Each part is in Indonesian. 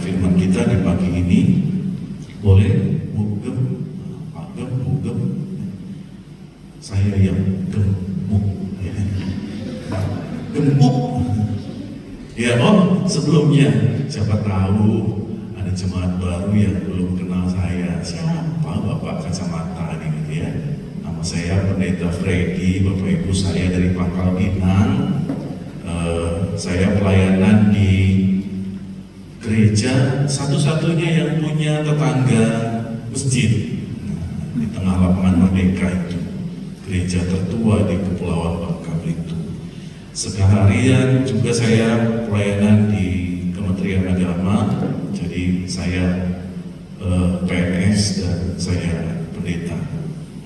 firman kita di pagi ini. Boleh bugem, bugem. Saya yang gemuk, gempuk. Ya sebelumnya siapa tahu ada jemaat baru yang belum kenal saya. Siapa Bapak kacamata ini gitu ya? Nama saya Pendeta Freddy, Bapak Ibu, saya dari Pangkal Pinang. Saya pelayanan di gereja satu-satunya yang punya tetangga masjid di tengah lapangan Merdeka itu, gereja tertua di Kepulauan Bangka Belitung. Seharian juga saya pelayanan di Kementerian Agama, jadi saya PNS dan saya pendeta.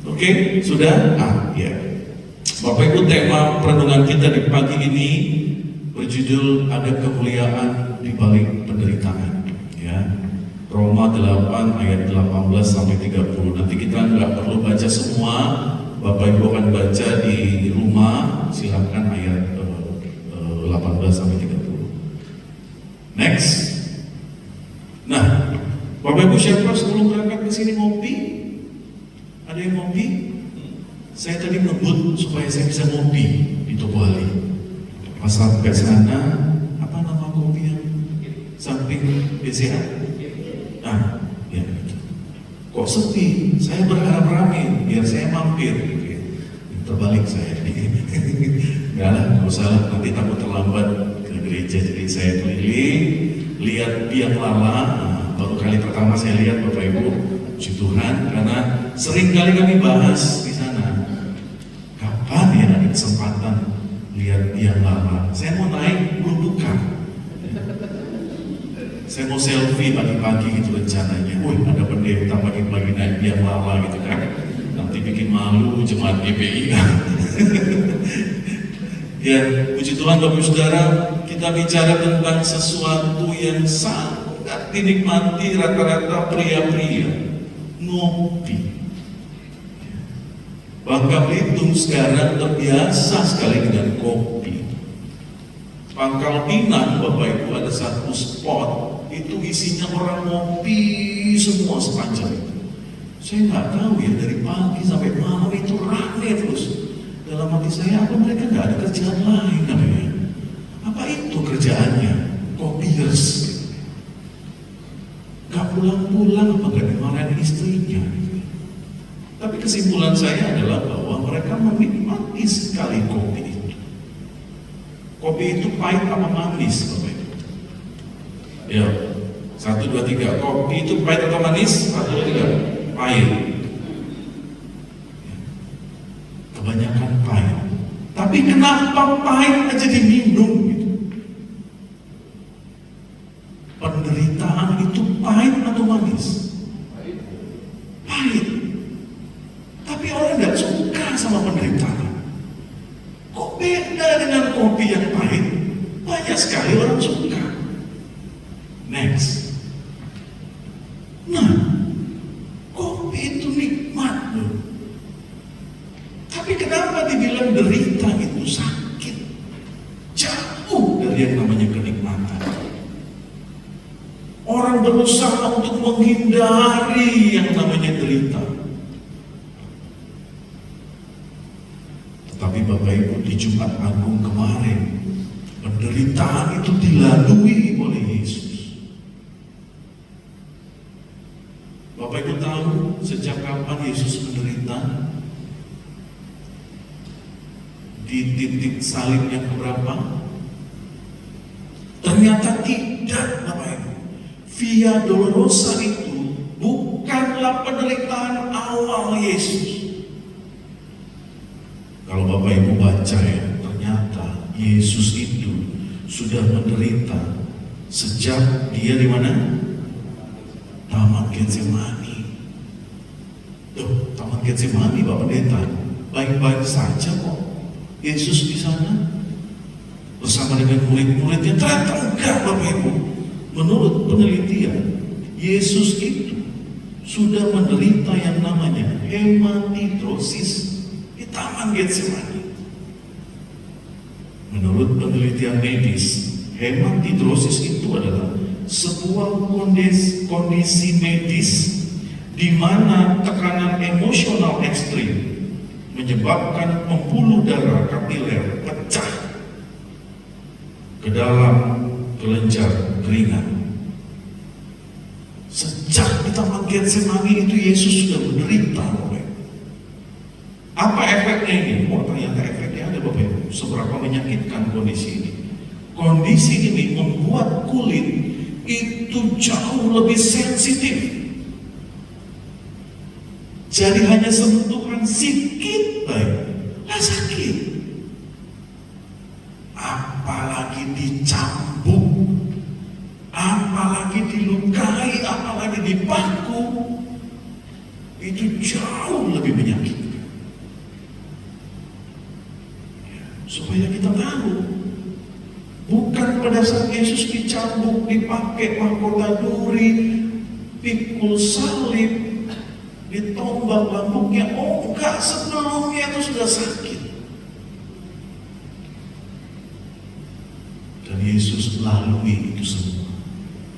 Oke, sudah? Ya. Bapak Ibu, tema perenungan kita di pagi ini berjudul ada kemuliaan di balik penderitaan. Ya. Roma 8 ayat 18 sampai 30. Nanti kita nggak perlu baca semua. Bapak Ibu akan baca di rumah. Silakan ayat 18 sampai 30. Next. Nah, Bapak Ibu siapa sebelum berangkat ke sini ngopi? Ada yang ngopi? Saya tadi ngebut supaya saya bisa ngopi di Toko Ali. Pas sampai sana, apa nama kopi yang samping BCA? Nah, ya. Kok sepi? Saya berharap ramai, biar saya mampir. Terbalik saya. Enggak lah, nggak usah lah, nanti takut terlambat ke gereja. Jadi saya keliling, lihat biang lala. Baru kali pertama saya lihat Bapak Ibu, puji Tuhan, karena sering kali kami bahas di sana. Kapan ya ada kesempatan lihat biang lala? Saya mau naik, belum buka. Saya mau selfie pagi-pagi gitu rencananya. Wih, ada pendeta pagi-pagi naik biang lala gitu kan. Nanti bikin malu jemaat GPI kan. Ya, puji Tuhan Bapak Ibu Saudara, kita bicara tentang sesuatu yang sangat dinikmati rata-rata pria-pria, ngopi. Bangka Belitung sekarang terbiasa sekali dengan kopi. Pangkal Pinang, Bapak Ibu, ada satu spot, itu isinya orang ngopi semua sepanjang itu. Saya nggak tahu ya, dari pagi sampai malam itu rame terus. Dalam hati saya, apa mereka nggak ada kerjaan lain namanya? Apa itu kerjaannya? Kopiers. Nggak pulang-pulang, apa nggak dimarahin istrinya? Tapi kesimpulan saya adalah bahwa mereka menikmati sekali kopi itu. Kopi itu pahit apa manis, Bapak Ibu? Ya, 1, 2, 3. Kopi itu pahit atau manis? 1, 2, 3. Pahit. Kebanyakan pahit. Tapi kenapa pahit aja diminum gitu? Penderitaan itu pahit atau manis? Pahit. Tapi orang tidak suka sama penderitaan. Kok beda dengan kopi yang pahit? Banyak sekali orang suka. Next. Nah, kopi itu nikmat loh. Tapi kenapa dibilang derita itu sakit? Jauh dari yang namanya kenikmatan. Orang berusaha untuk menghindari yang namanya derita. Tetapi Bapak Ibu, di Jumat Agung kemarin, penderitaan itu dilalui oleh Yesus. Bapak Ibu tahu sejak kapan Yesus menderita? Di titik salib yang keberapa? Ternyata tidak, Bapak Ibu. Via Dolorosa itu bukanlah penderitaan awal Yesus. Kalau Bapak Ibu baca ya, ternyata Yesus itu sudah menderita sejak dia di mana? Taman Getsemani. Taman Getsemani, Bapak Pendeta, baik-baik saja kok. Yesus di sana bersama dengan murid-muridnya. Ternyata enggak, Bapak Ibu. Menurut penelitian, Yesus itu sudah menderita yang namanya hematidrosis di Taman Getsemani. Menurut penelitian medis, hematidrosis itu adalah sebuah kondisi medis di mana tekanan emosional ekstrim menyebabkan pembuluh darah kapiler pecah ke dalam kelenjar keringat. Sejak di Taman Getsemani itu Yesus sudah menderita. Apa efeknya ini? Oh, ternyata efeknya ada Bapak Ibu. Seberapa menyakitkan kondisi ini? Kondisi ini membuat kulit itu jauh lebih sensitif. Jadi hanya sentuhan sedikit baik, sakit. Apalagi dicambuk, apalagi dilukai, apalagi dipaku, itu jauh lebih menyakitkan. Supaya kita tahu, bukan pada saat Yesus dicambuk, dipakai mahkota duri, pikul salib, ditombak lambungnya. Oh enggak, sebelumnya itu sudah sakit. Dan Yesus lalui itu semua.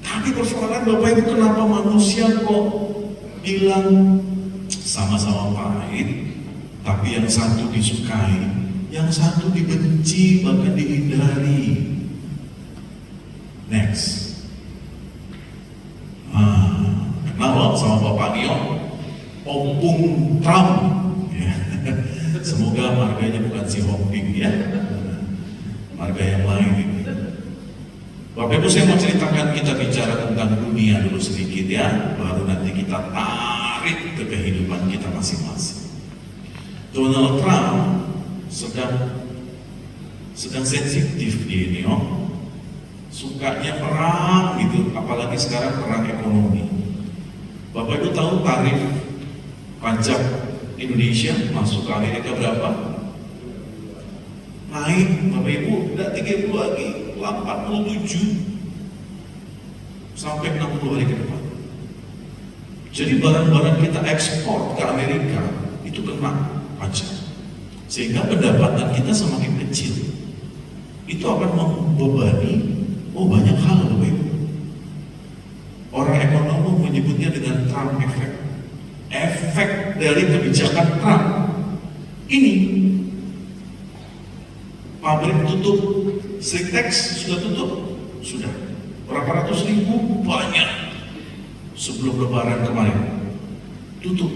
Tapi persoalan Bapak Ibu, kenapa manusia kok bilang sama-sama pahit, tapi yang satu disukai, yang satu dibenci, bahkan dihindari. Next. Kenal sama Bapak Nio, Opung Trump. Semoga marganya bukan si Homping ya, marga yang lain. Bapak Ibu, saya mau ceritakan, kita bicara tentang dunia dulu sedikit ya, baru nanti kita tarik ke kehidupan kita masing-masing. Donald Trump sedang sensitif dia ini, sukanya perang gitu, apalagi sekarang perang ekonomi. Bapak Ibu tahu tarif pajak Indonesia masuk ke Amerika berapa? Naik Bapak Ibu, udah 30 lagi, 47 sampai 60 hari ke depan. Jadi barang-barang kita ekspor ke Amerika itu kena pajak, sehingga pendapatan kita semakin kecil. Itu akan membebani banyak hal Bapak Ibu. Orang ekonom menyebutnya dengan Trump effect. Efek dari kebijakan Trump ini, pabrik tutup, Sritex sudah tutup, sudah berapa ratus ribu, banyak sebelum Lebaran kemarin tutup.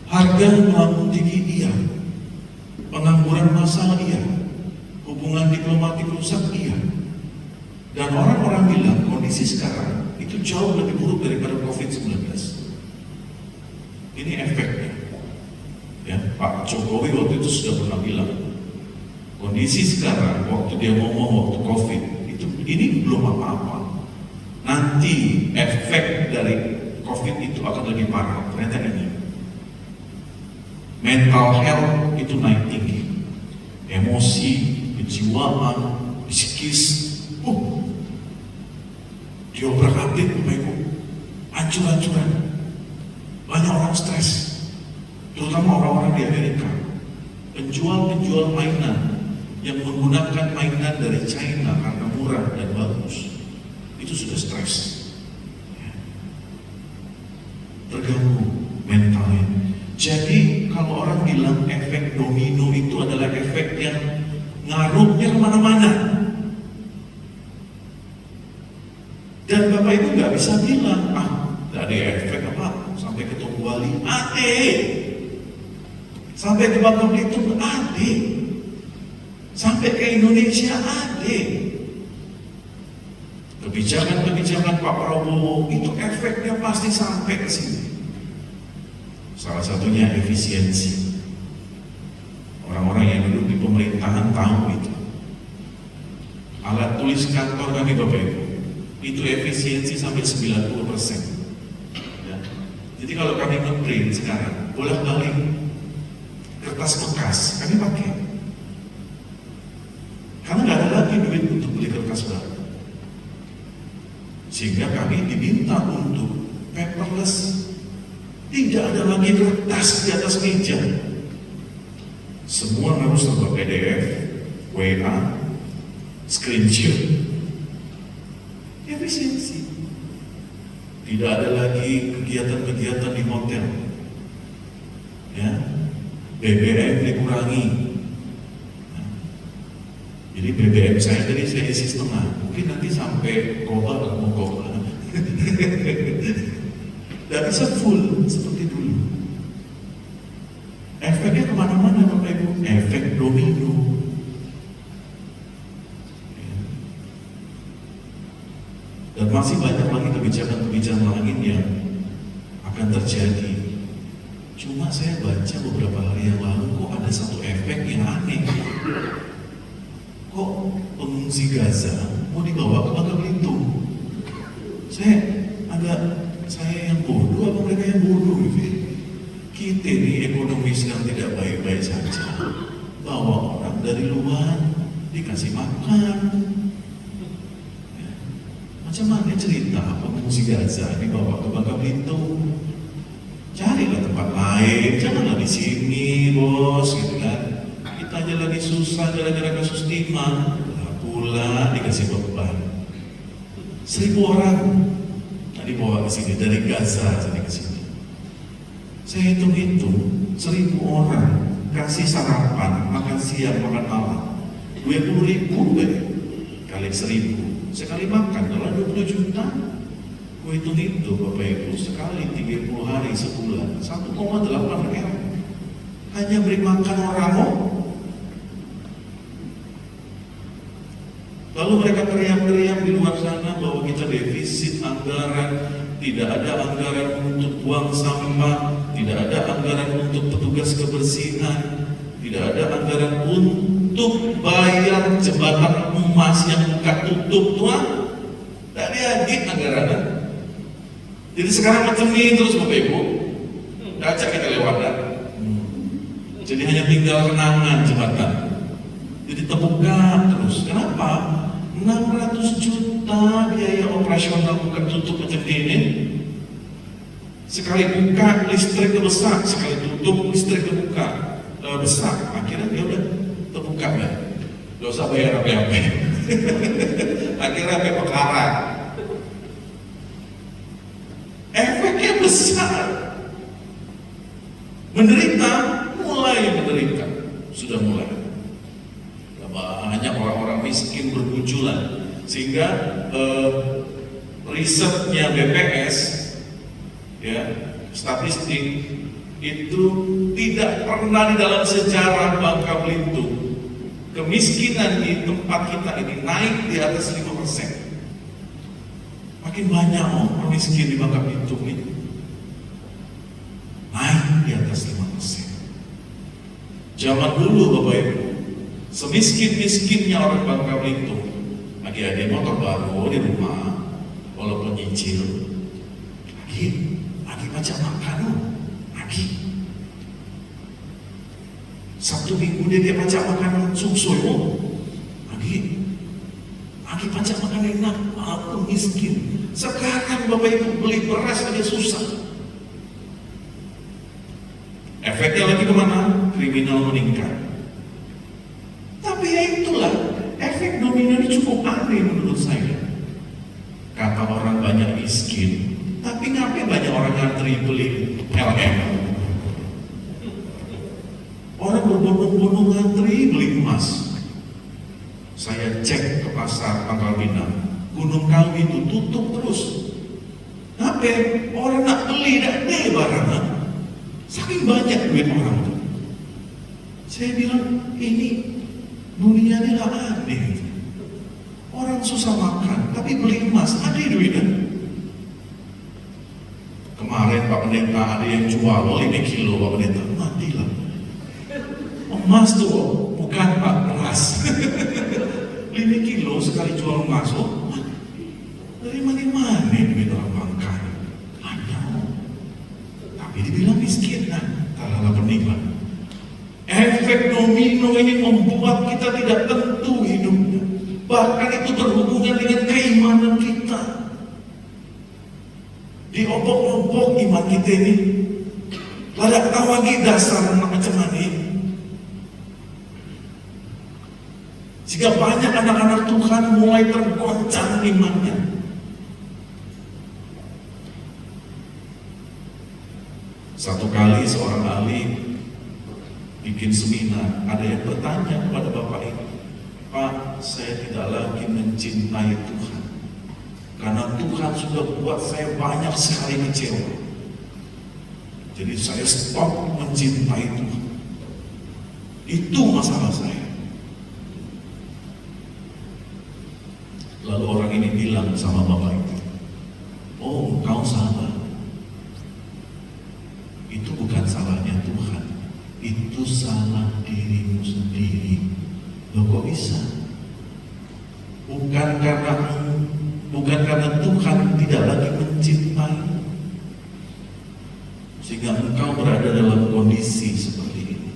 Harga melambung tinggi, iya. Pengangguran massal, iya. Hubungan diplomatik rusak, iya. Dan orang-orang bilang kondisi sekarang itu jauh lebih buruk daripada COVID-19. Ini efeknya. Ya, Pak Jokowi waktu itu sudah pernah bilang, kondisi sekarang waktu dia ngomong waktu COVID itu, ini belum apa-apa. Nanti efek dari COVID itu akan lebih parah. Ternyata ini. Mental health itu naik tinggi, emosi, kejiwaan, psikis, diobrak-abrik, hancur-hancuran. Banyak orang stres, terutama orang-orang di Amerika. Penjual-penjual mainan yang menggunakan mainan dari China karena murah dan bagus, itu sudah stres, terganggu mentalnya. Jadi kalau orang bilang efek domino itu adalah efek yang ngaruhnya kemana-mana. Dan Bapak Ibu nggak bisa bilang, gak ada efek apa, sampai ke Tunggu Bali, sampai ke Bangka Belitung, sampai ke Indonesia, kebijakan-kebijakan Pak Prabowo itu efeknya pasti sampai ke sini. Salah satunya efisiensi. Orang-orang yang duduk di pemerintahan tahu itu. Alat tulis kantor kami Bapak Ibu, itu efisiensi sampai 90%. Ya. Jadi kalau kami nge-print sekarang, bolak-balik kertas bekas kami pakai. Karena nggak ada lagi duit untuk beli kertas baru. Sehingga kami diminta untuk paperless. Tidak ada lagi kertas di atas meja. Semua harus serba PDF, WA, screenshot. Efisiensi. Tidak ada lagi kegiatan-kegiatan di hotel. Ya, BBM dikurangi. Jadi BBM saya tadi saya isi setengah, mungkin nanti sampai global atau mogok. Tidak bisa full seperti dulu. Efeknya kemana-mana Bapak Ibu, efek domino. Dan masih banyak lagi kebijakan-kebijakan lain yang akan terjadi. Cuma saya baca beberapa hari yang lalu kok ada satu efek yang aneh. Kok pengungsi Gaza mau dibawa ke Bangka Belitung? Saya yang bodoh apa mereka yang bodoh gitu? Kita ini ekonomi sedang tidak baik-baik saja. Bawa orang dari luar dikasih makan. Ya. Macam mana cerita pengungsi Gaza dibawa ke Bangka Belitung? Carilah tempat lain, janganlah di sini bos, gitu kan? Kita aja lagi susah gara-gara kasus timah, pula dikasih beban. 1.000 orang tadi bawa ke sini dari Gaza jadi ke sini. Saya hitung-hitung 1.000 orang kasih sarapan, makan siang, makan malam 20.000 kali 1.000 sekali makan kalau 20 juta. Gue hitung-hitung Bapak Ibu sekali 30 hari sebulan 1,8 M. Hanya beri makan orang. Lalu mereka teriak-teriak di luar sana bahwa kita defisit anggaran, tidak ada anggaran untuk buang sampah, tidak ada anggaran untuk petugas kebersihan, tidak ada anggaran untuk bayar jembatan emas yang buka tutup tuan. Tidak diagih anggaran. Jadi sekarang macam ini terus Bapak Ibu, kaca kita lewatkan. Jadi hanya tinggal kenangan jembatan. Jadi terbuka terus. Kenapa? 600 juta biaya operasional buka tutup macam ini. Sekali buka listrik besar, sekali tutup listrik buka besar. Akhirnya dia udah terbuka ya. Gak usah bayar apa-apa. Akhirnya apa perkara. Efeknya besar. Menderita, mulai menderita. Sudah mulai. Banyak orang-orang miskin bermunculan. Sehingga risetnya BPS, ya, statistik itu tidak pernah di dalam sejarah Bangka Belitung kemiskinan di tempat kita ini naik di atas 5%. Makin banyak orang miskin di Bangka Belitung ini naik di atas 5%. Zaman dulu Bapak Ibu, semiskin-miskinnya orang Bangka Belitung, lagi ada motor baru di rumah, walaupun nyicil, lagi baca makan, lagi Sabtu Minggu dia baca makan susu, lagi baca makan enak, walaupun miskin. Sekarang Bapak Ibu beli beras aja susah. Efeknya lagi kemana? Kriminal meningkat. Tapi ya itulah, efek domino ini cukup aneh menurut saya. Kata orang banyak miskin, tapi ngapain banyak orang ngantri beli LM? Orang berbondong-bondong ngantri beli emas. Saya cek ke pasar Pangkal Pinang, Gunung Kawi itu tutup terus. Ngapain? Orang nak beli, nak beli barang. Saking banyak duit orang itu. Saya bilang, ini dunia ini lah aneh. Orang susah makan, tapi beli emas, ada duitnya. Kemarin Pak Pendeta ada yang jual 5 kilo Pak Pendeta, matilah. Emas tuh, bukan Pak, beras. 5 kilo sekali jual emas, dari mana-mana duit orang Bangka. Ada. Tapi dibilang miskin, nah, kalah penikmat. Efek domino ini membuat kita tidak tentu hidupnya. Bahkan itu berhubungan dengan keimanan kita. Diobok-obok iman kita ini. Ladak tahu lagi dasar macam mana. Sehingga banyak anak-anak Tuhan mulai tergoncang imannya. Satu kali seorang ahli bikin seminar, ada yang bertanya kepada Bapak ini, Pak, saya tidak lagi mencintai Tuhan karena Tuhan sudah buat saya banyak sekali kecewa. Jadi saya stop mencintai Tuhan. Itu masalah saya. Lalu orang ini bilang sama Bapak itu, oh, engkau salah. Itu bukan salahnya Tuhan, itu salah dirimu sendiri. Loh, kok bisa? Bukan karena Tuhan tidak lagi mencintaimu sehingga engkau berada dalam kondisi seperti ini,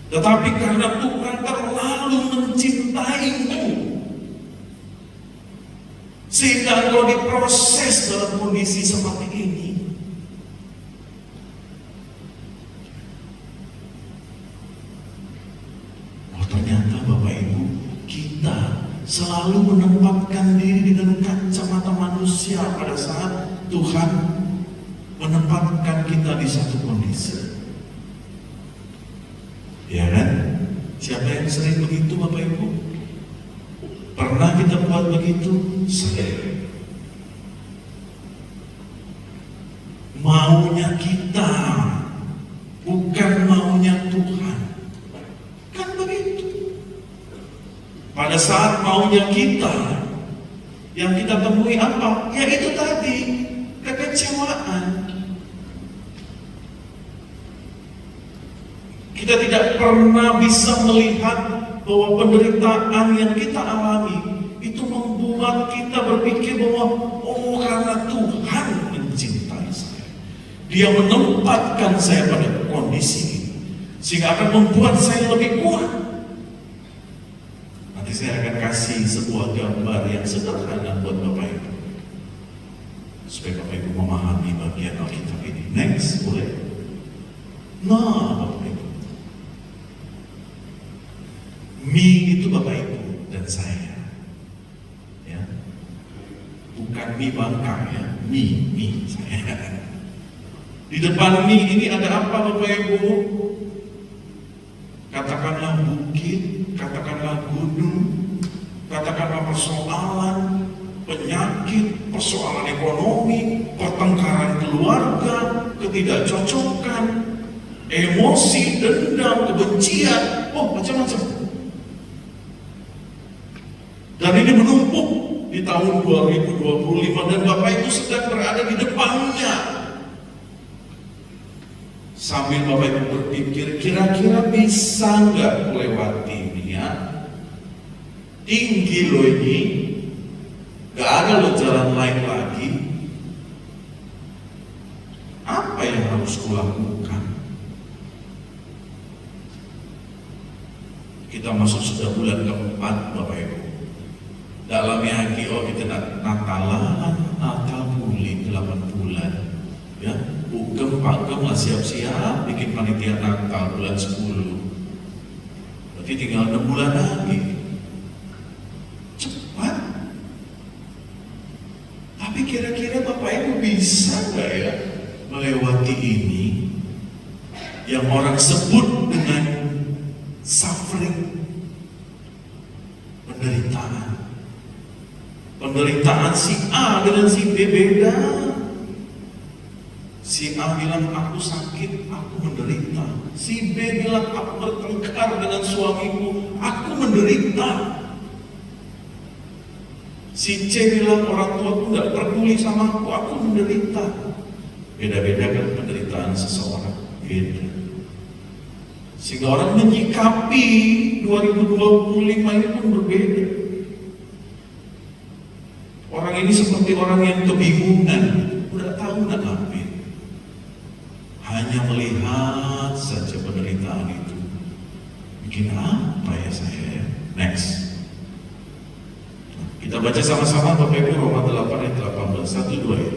tetapi karena Tuhan terlalu mencintaimu sehingga engkau diproses dalam kondisi seperti ini. Ternyata Bapak Ibu, kita selalu menempatkan diri dengan kacamata manusia pada saat Tuhan menempatkan kita di satu kondisi. Ya kan? Siapa yang sering begitu Bapak Ibu? Pernah kita buat begitu? Sering. Maunya kita, bukan maunya Tuhan. Pada saat maunya kita, yang kita temui apa? Ya itu tadi, kekecewaan. Kita tidak pernah bisa melihat bahwa penderitaan yang kita alami itu membuat kita berpikir bahwa oh, karena Tuhan mencintai saya, Dia menempatkan saya pada kondisi ini sehingga akan membuat saya lebih kuat. Saya akan kasih sebuah gambar yang sederhana buat Bapak Ibu supaya Bapak Ibu memahami bagian Alkitab ini. Next, boleh? Nah, Bapak Ibu, mie itu Bapak Ibu dan saya, ya, bukan mie Bangka ya, mie saya. Di depan mie ini ada apa Bapak Ibu? Katakanlah bukit, katakanlah gunung, katakanlah persoalan, penyakit, persoalan ekonomi, pertengkaran keluarga, ketidakcocokan, emosi, dendam, kebencian, oh macam-macam. Dan ini menumpuk di tahun 2025 dan Bapak itu sedang berada di depannya. Sambil Bapak Ibu berpikir, kira-kira bisa nggak melewati ini ya? Tinggi loh ini, nggak ada loh jalan lain lagi. Apa yang harus kulakukan? Kita masuk sudah bulan keempat Bapak Ibu. Dalam YHGO kita Natalan, Natal Pulih 8 bulan. Ya, Pak Gem siap-siap bikin panitia Natal bulan 10. Berarti tinggal 6 bulan lagi. Cepat. Tapi kira-kira Bapak Ibu bisa nggak ya melewati ini yang orang sebut dengan suffering, penderitaan. Penderitaan si A dengan si B beda. Si A bilang aku sakit, aku menderita. Si B bilang aku bertengkar dengan suamiku, aku menderita. Si C bilang orang tuaku tidak peduli sama aku menderita. Beda-beda kan penderitaan seseorang, beda. Sehingga orang menyikapi 2025 ini pun berbeda. Orang ini seperti orang yang kebingungan, udah tahu nak ngapain. Hanya melihat saja penderitaan itu. Bikin apa ya saya? Next. Kita baca sama-sama Bapak Ibu Roma 8 ayat 18. 1, 2 ya.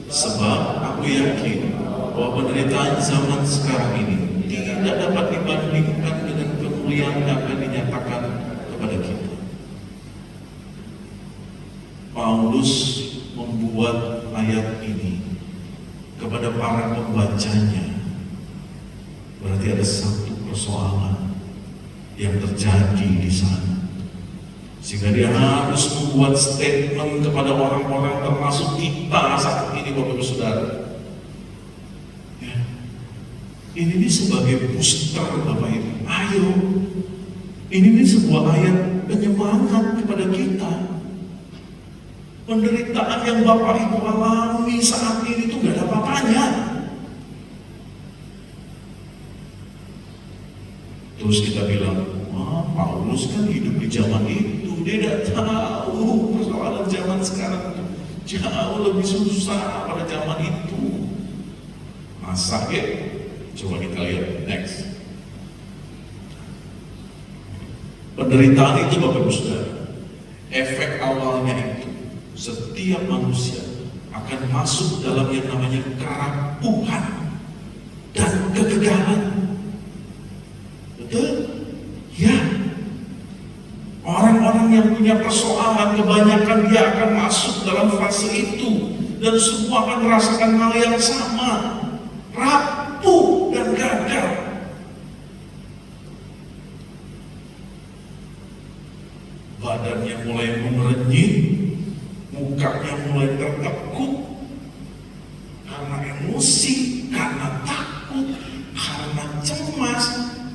Sebab aku yakin bahwa penderitaan zaman sekarang ini tidak dapat dibandingkan dengan kemuliaan yang akan dinyatakan kepada kita. Paulus membuat ayat ini kepada para pembacanya berarti ada satu persoalan yang terjadi di sana. Sehingga dia harus membuat statement kepada orang-orang termasuk kita saat ini, Bapak Ibu Saudara. Ya. Ini sebagai booster, Bapak Ibu. Ayo, ini sebuah ayat penyemangat kepada kita. Penderitaan yang Bapak Ibu alami saat ini itu gak ada apa-apanya. Terus kita bilang, wah, Paulus kan hidup di zaman itu. Dia tidak tahu persoalan zaman sekarang jauh lebih susah pada zaman itu. Masa ya? Coba kita lihat next. Penderitaan itu, Bapak Ibu Saudara, efek awalnya itu setiap manusia akan masuk dalam yang namanya kerapuhan dan kegagalan. Betul? Ya. Orang-orang yang punya persoalan kebanyakan dia akan masuk dalam fase itu, dan semua akan merasakan hal yang sama, rapuh dan gagal. Badannya mulai merenyit, mukanya mulai tertekuk karena emosi, karena takut, karena cemas,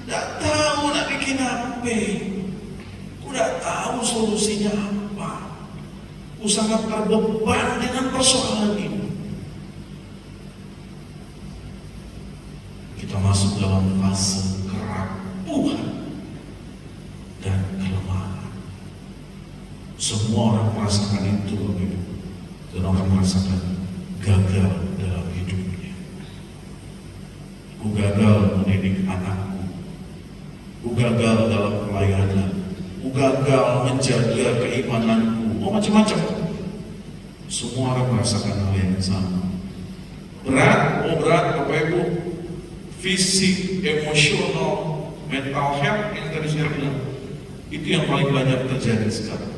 tidak tahu nak bikin apa. Udah tahu solusinya apa. Aku sangat terbeban dengan persoalan ini. Kita masuk dalam fase kerapuhan dan kelemahan. Semua orang merasakan itu, Bapak Ibu. Dan orang merasakan gagal dalam hidupnya. Aku gagal mendidik anakku. Aku gagal dalam pelayanan. Gagal menjaga keimananku, macam-macam. Semua orang merasakan hal yang sama. Berat, Bapak Ibu. Fisik, emosional, mental health yang tadi saya bilang, itu yang paling banyak terjadi sekarang.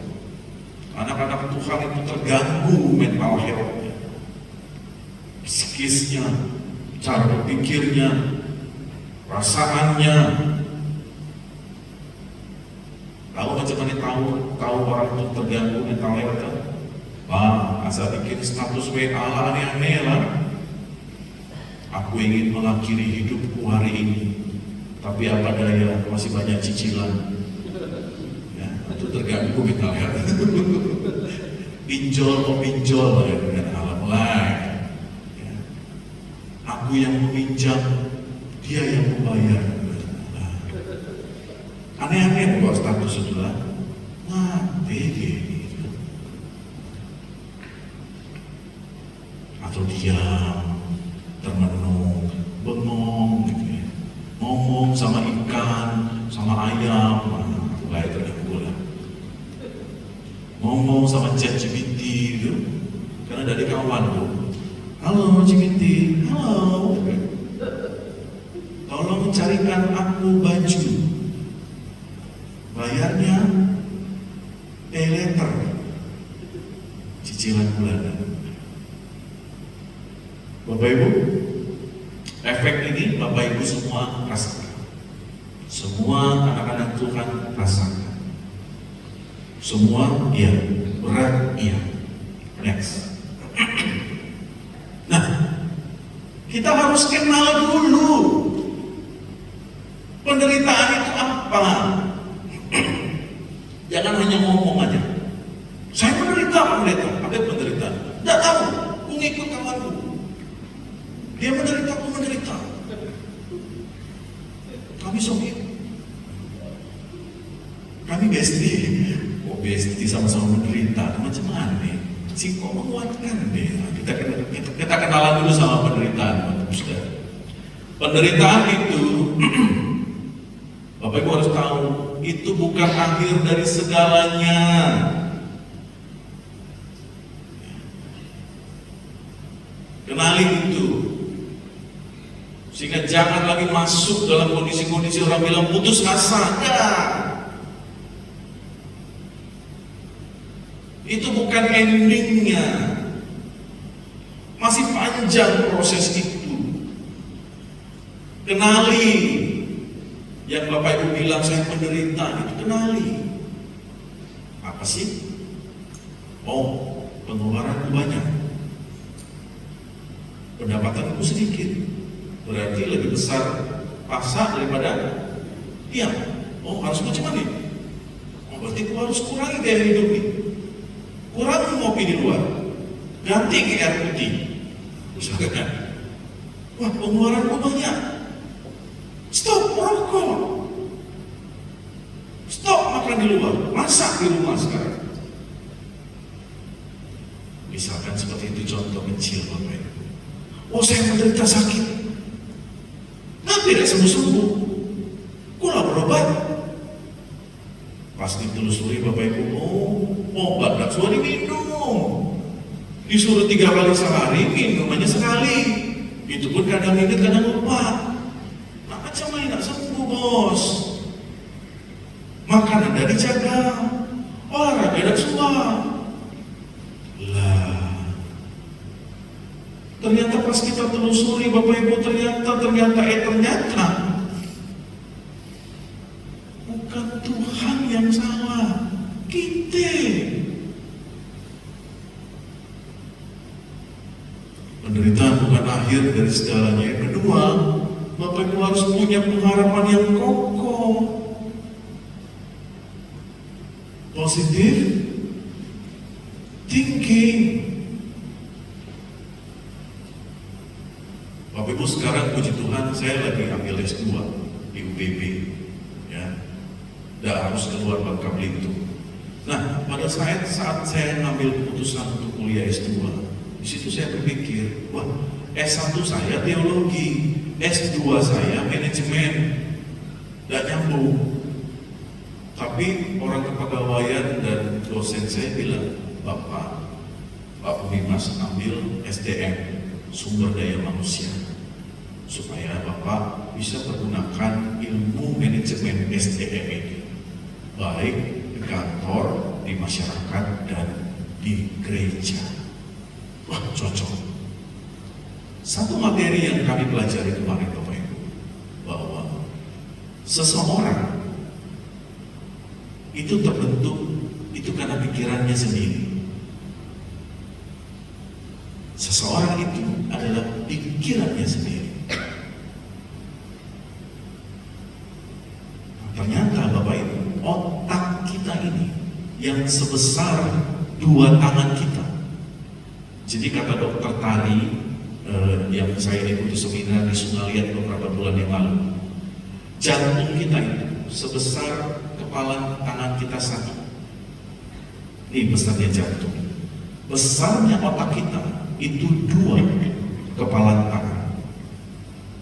Anak-anak Tuhan itu terganggu mental health-nya, psikisnya, cara berpikirnya, perasaannya. Tahu macam mana tahu orang itu terganggu mental health kan? Wah, asal bikin status WA aneh-aneh lah. Aku ingin mengakhiri hidupku hari ini, tapi apa daya, masih banyak cicilan. Ya, itu terganggu mental health. Pinjol ya, dengan alam lain. Ya. Aku yang meminjam, dia yang membayar. Aneh-aneh buat status itu lah. Gitu. Atau diam, termenung, bengong gitu ya. Ngomong sama ikan, sama ayam, mulai terganggu lah. Ngomong sama ChatGPT gitu. Karena dari kawan tuh, halo ChatGPT, halo, tolong carikan aku baju. Bayarnya pay letter, cicilan bulanan. Bapak Ibu, efek ini Bapak Ibu semua rasakan. Semua anak-anak Tuhan rasakan. Semua iya, berat iya. Next. Nah, kita harus kenal dulu penderitaan itu apa. Jangan hanya ngomong aja. Saya menderita, ada penderitaan. Tidak tahu, aku ngikut kawanku. Dia menderita, aku menderita. Kami sohib. Kami bestie. Oh bestie sama-sama menderita. Macam mana nih? Si kok menguatkan deh. Kita kenalan dulu sama penderitaan, Bapak Ibu. Penderitaan itu Bapak Ibu harus tahu, itu bukan akhir dari segalanya. Kenali itu. Sehingga jangan lagi masuk dalam kondisi-kondisi orang bilang putus asa. Enggak. Itu bukan endingnya. Masih panjang proses itu. Kenali. Yang Bapak Ibu bilang saya penderita, itu kenali. Apa sih? Oh, pengeluaranku banyak, pendapatanku sedikit, berarti lebih besar paksa daripada iya. Oh, harus macam mana? Oh, berarti aku harus kurangi gaya hidup nih, kurangi ngopi di luar, ganti ke air putih. Usahakan. Wah, pengeluaranku banyak, stop merokok, stop makan di luar, masak di rumah sekarang. Misalkan seperti itu contoh kecil Bapak Ibu. Oh, saya menderita sakit, nah tidak sembuh-sembuh, kurang berobat. Pas ditelusuri Bapak Ibu, oh, obat tak sudah diminum, disuruh 3 kali sehari, minumannya sekali, itu pun kadang ingat kadang lupa. Nah, macam mana nak sembuh bos? Makanan dari dijaga, olahraga dan semua. Ternyata pas kita telusuri Bapak Ibu, ternyata bukan Tuhan yang salah, kita. Penderitaan bukan akhir dari segalanya. Yang kedua, Bapak Ibu harus punya pengharapan yang kokoh, positif thinking. Bapak Ibu, sekarang puji Tuhan saya lagi ambil S2 di UPB, ya, tidak harus keluar Bangka Belitung. Nah, pada saat saya ngambil keputusan untuk kuliah S2, di situ saya berpikir, wah, S1 saya teologi, S2 saya manajemen, tidak nyambung. Tapi orang kepegawaian dan dosen saya bilang, Pak Budimas ambil SDM, sumber daya manusia, supaya Bapak bisa menggunakan ilmu manajemen SDM ini baik di kantor, di masyarakat, dan di gereja. Wah, cocok. Satu materi yang kami pelajari kemarin Bapak Ibu, bahwa seseorang itu terbentuk itu karena pikirannya sendiri. Seseorang itu adalah pikirannya sendiri. Ternyata Bapak Ibu, otak kita ini yang sebesar 2 tangan kita. Jadi kata dokter Tari yang saya ikuti seminar di Sungalian beberapa bulan yang lalu, jantung kita itu sebesar kepala tangan kita satu. Ini besarnya jantung. Besarnya otak kita itu 2 kepala tangan.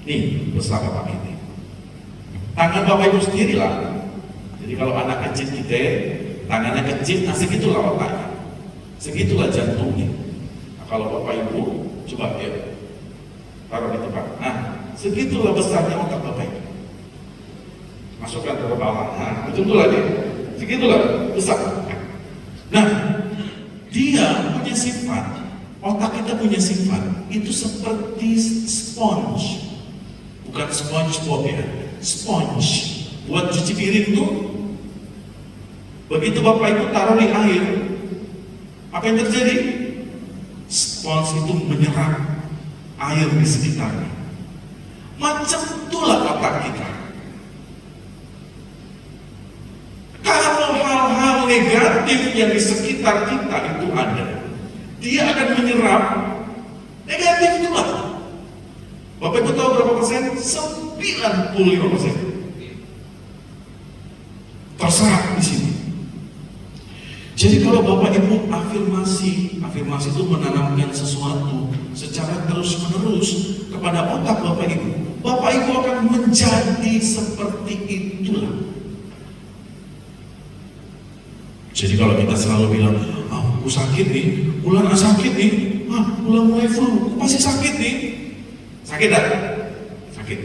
Nih besar otak ini. Tangan Bapak Ibu sendiri lah. Jadi kalau anak kecil kita, tangannya kecil, nah segitulah otaknya, segitulah jantungnya. Nah, kalau Bapak Ibu coba ya taruh di tempat, nah segitulah besarnya otak Bapak Ibu. Masukkan ke kepala, nah begitulah dia, segitulah besar. Nah, dia punya sifat, otak kita punya sifat, itu seperti sponge, bukan SpongeBob ya, sponge buat cuci piring tuh. Begitu Bapak Ibu taruh di air, apa yang terjadi? Sponge itu menyerap air di sekitarnya. Macam itulah otak kita. Kalau hal-hal negatif yang di sekitar kita itu ada, dia akan menyerap negatif itu lah. Bapak Ibu tahu berapa persen? 95%. Terserap di sini. Jadi kalau Bapak Ibu afirmasi itu menanamkan sesuatu secara terus-menerus kepada otak Bapak Ibu akan menjadi seperti itulah. Jadi kalau kita selalu bilang, aku sakit nih, Ulan sakit nih, Ulan mulai flu, aku pasti sakit nih. Sakit tak? Sakit.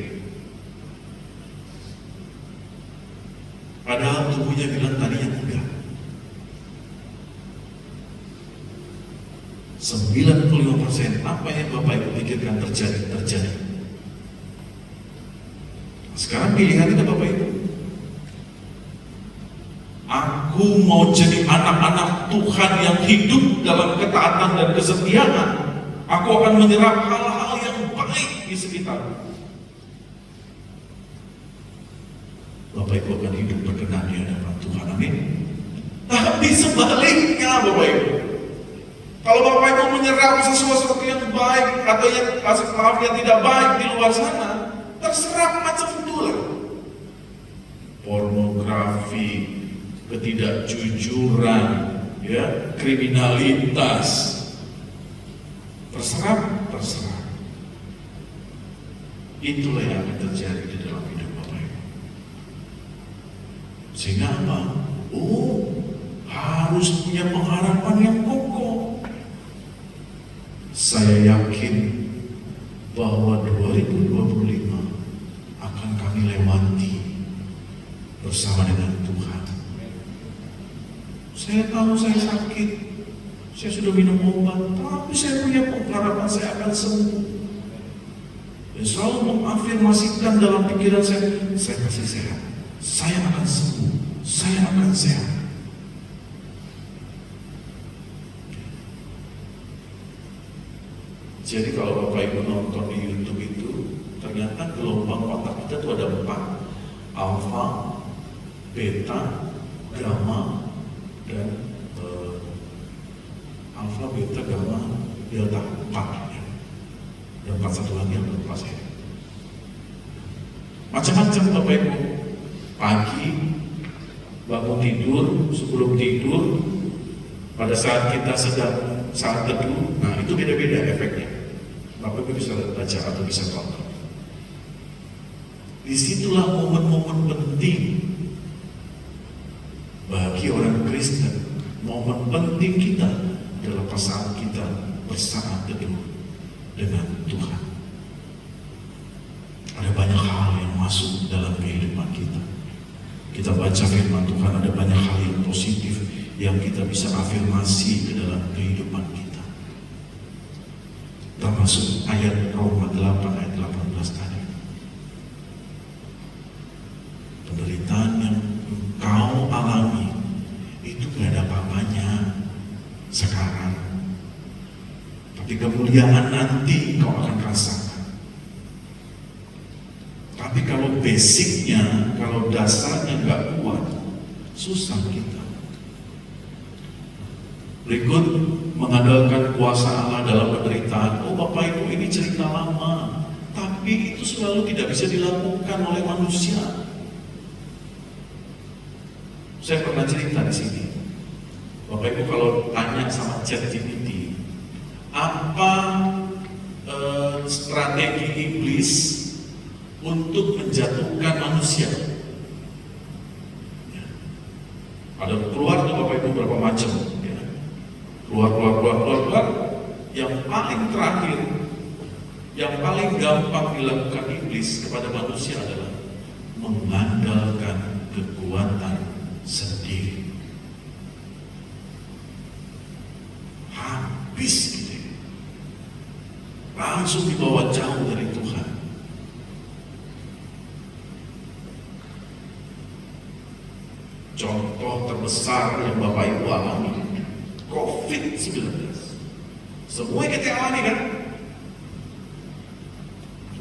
Padahal tubuhnya bilang tadinya enggak. 95% apa yang Bapak Ibu pikirkan terjadi. Sekarang pilihan kita Bapak Ibu. Aku mau jadi anak-anak Tuhan yang hidup dalam ketaatan dan kesetiaan. Aku akan menyerap hal-hal yang baik di sekitarku. Bapak Ibu akan hidup berkenan di hadapan Tuhan, amin. Tapi sebaliknya Bapak Ibu, kalau Bapak Ibu menyerap sesuatu yang baik atau yang tidak baik di luar sana, terserap macam itulah. Pornografi, ketidakjujuran, ya, kriminalitas, terserap. Itulah yang akan terjadi di dalam hidup Bapak Ibu. Sehingga apa? Harus punya pengharapan yang kokoh. Saya yakin bahwa 2025 akan kami lewati bersama dengan Tuhan. Saya tahu saya sakit, saya sudah minum obat, tapi saya punya pengharapan saya akan sembuh. Dan selalu mengafirmasikan dalam pikiran saya pasti sehat, saya akan sembuh, saya akan sehat. Jadi kalau Bapak Ibu nonton di YouTube itu, ternyata gelombang otak kita itu ada 4: alfa, beta, gamma, dan alfa, beta, gamma, delta, 4 ya. Dan 4 satu lagi yang lupa saya. Macam-macam Bapak Ibu. Pagi, bangun tidur, sebelum tidur, pada saat kita sedang saat teduh, nah itu beda-beda efeknya. Bapak Ibu bisa baca atau bisa tonton. Disitulah momen-momen penting bagi orang Kristen. Momen penting kita adalah saat kita bersaat teduh dengan Tuhan. Ada banyak hal yang masuk dalam kehidupan kita. Kita baca firman Tuhan, ada banyak hal yang positif yang kita bisa afirmasi ke dalam kehidupan kita. Termasuk ayat Roma 8 ayat 18 tadi. Penderitaan yang engkau alami itu gak ada apa-apanya sekarang, tapi kemuliaan nanti kau akan rasakan. Tapi kalau basicnya, kalau dasarnya gak kuat, susah kita. Berikut, mengandalkan kuasa Allah dalam penderitaan. Bapak Ibu, ini cerita lama, tapi itu selalu tidak bisa dilakukan oleh manusia. Saya pernah cerita di sini. Bapak Ibu kalau tanya sama ChatGPT, apa strategi iblis untuk menjatuhkan manusia? Ya. Ada keluar tuh Bapak Ibu berapa macam? Ya. Keluar. Yang paling terakhir, yang paling gampang dilakukan iblis kepada manusia adalah mengandalkan kekuatan sendiri. Habis gitu ya. Langsung dibawa jauh dari Tuhan. Contoh terbesar yang Bapak Ibu alami, COVID-19. Semua kita alami kan?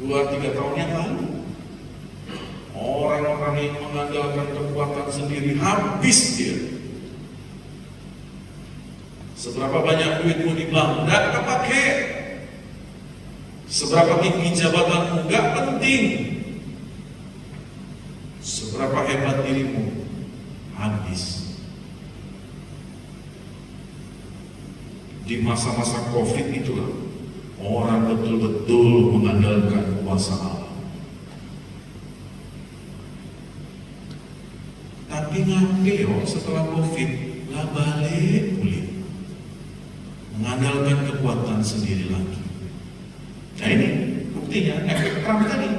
2-3 tahun yang lalu, orang-orang yang mengandalkan kekuatan sendiri habis dia. Seberapa banyak duitmu di bank, nggak kepake. Seberapa tinggi jabatanmu, nggak penting. Seberapa hebat dirimu, habis. Di masa-masa COVID itulah orang betul-betul mengandalkan kuasa Allah. Tapi ngapeo setelah COVID nggak balik pulih, mengandalkan kekuatan sendiri lagi. Nah ini buktinya efek perang tadi.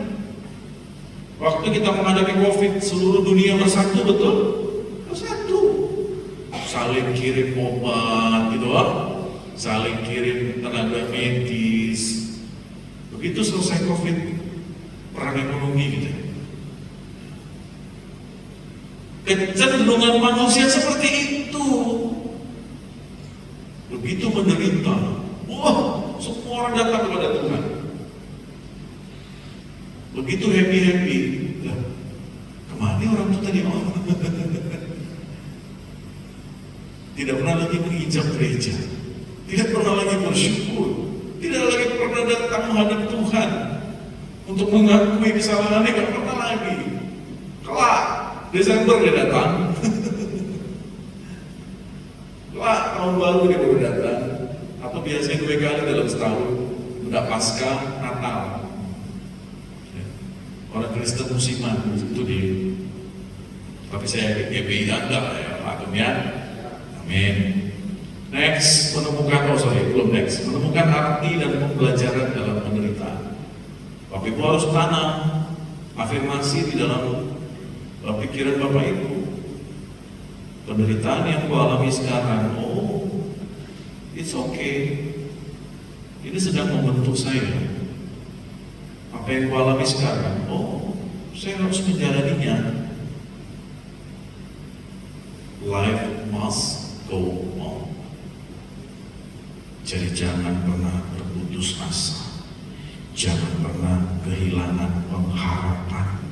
Waktu kita menghadapi COVID, seluruh dunia bersatu, betul? Bersatu. Saling kirim obat gitu lah. Saling kirim tenaga medis. Begitu selesai COVID, perang ekonomi gitu. Kecenderungan manusia seperti itu. Begitu menderita, wah, semua orang datang kepada Tuhan. Begitu happy-happy, lah, kemana orang itu tadi? Tidak pernah lagi menginjak gereja, tidak pernah lagi bersyukur, tidak lagi pernah datang menghadap Tuhan untuk mengakui kesalahannya, tidak pernah lagi. Kelak Desember dia datang, kelak tahun baru dia baru datang, atau biasanya 2 kali dalam setahun, udah Paskah, Natal. Orang Kristen musiman itu dia. Tapi saya GBI enggak ya, Pak ya. Amin. Next, menemukan arti dan pembelajaran dalam penderitaan. Bapak Ibu harus tanam afirmasi di dalam pikiran Bapak Ibu. Penderitaan yang ku alami sekarang, oh, it's okay. Ini sedang membentuk saya. Apa yang ku alami sekarang, oh, saya harus menjalaninya. Life must go on. Jadi jangan pernah berputus asa, jangan pernah kehilangan pengharapan,